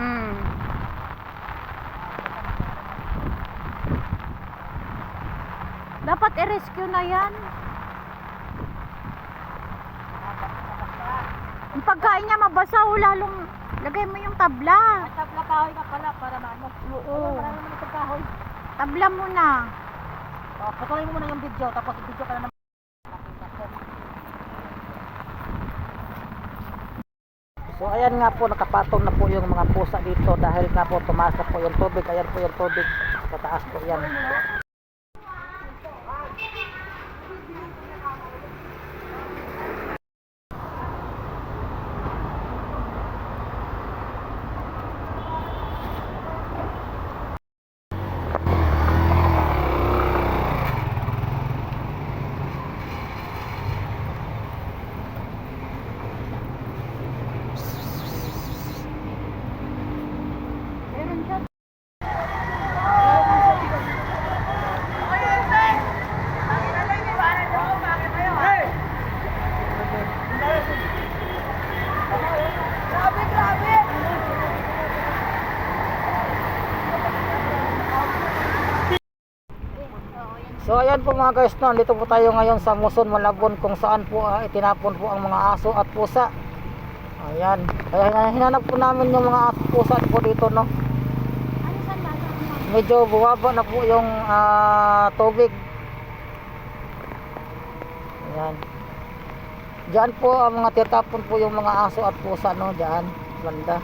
Hmm. Dapat i-rescue na yan. Yung pagkain niya mabasa, lalong lagay mo yung tabla. Tabla kahoy ka pala para maano. Oo. Marami naman itong kahoy. Tabla mo na. Patuloy mo muna yung video, tapos i-video ka na naman. So ayan nga po, nakapatong na po yung mga pusa dito dahil nga po tumaas na po yung tubig. Ayan po yung tubig sa taas po yan. So ayan po mga guys, no, dito po tayo ngayon sa Muson, Malabon, kung saan po itinapon po ang mga aso at pusa. Ayan, kaya hinanap po namin yung mga aso at pusa po dito, no. Medyo bumaba na po yung tubig. Ayan. Diyan po ang mga titapon po yung mga aso at pusa, no, diyan, banda.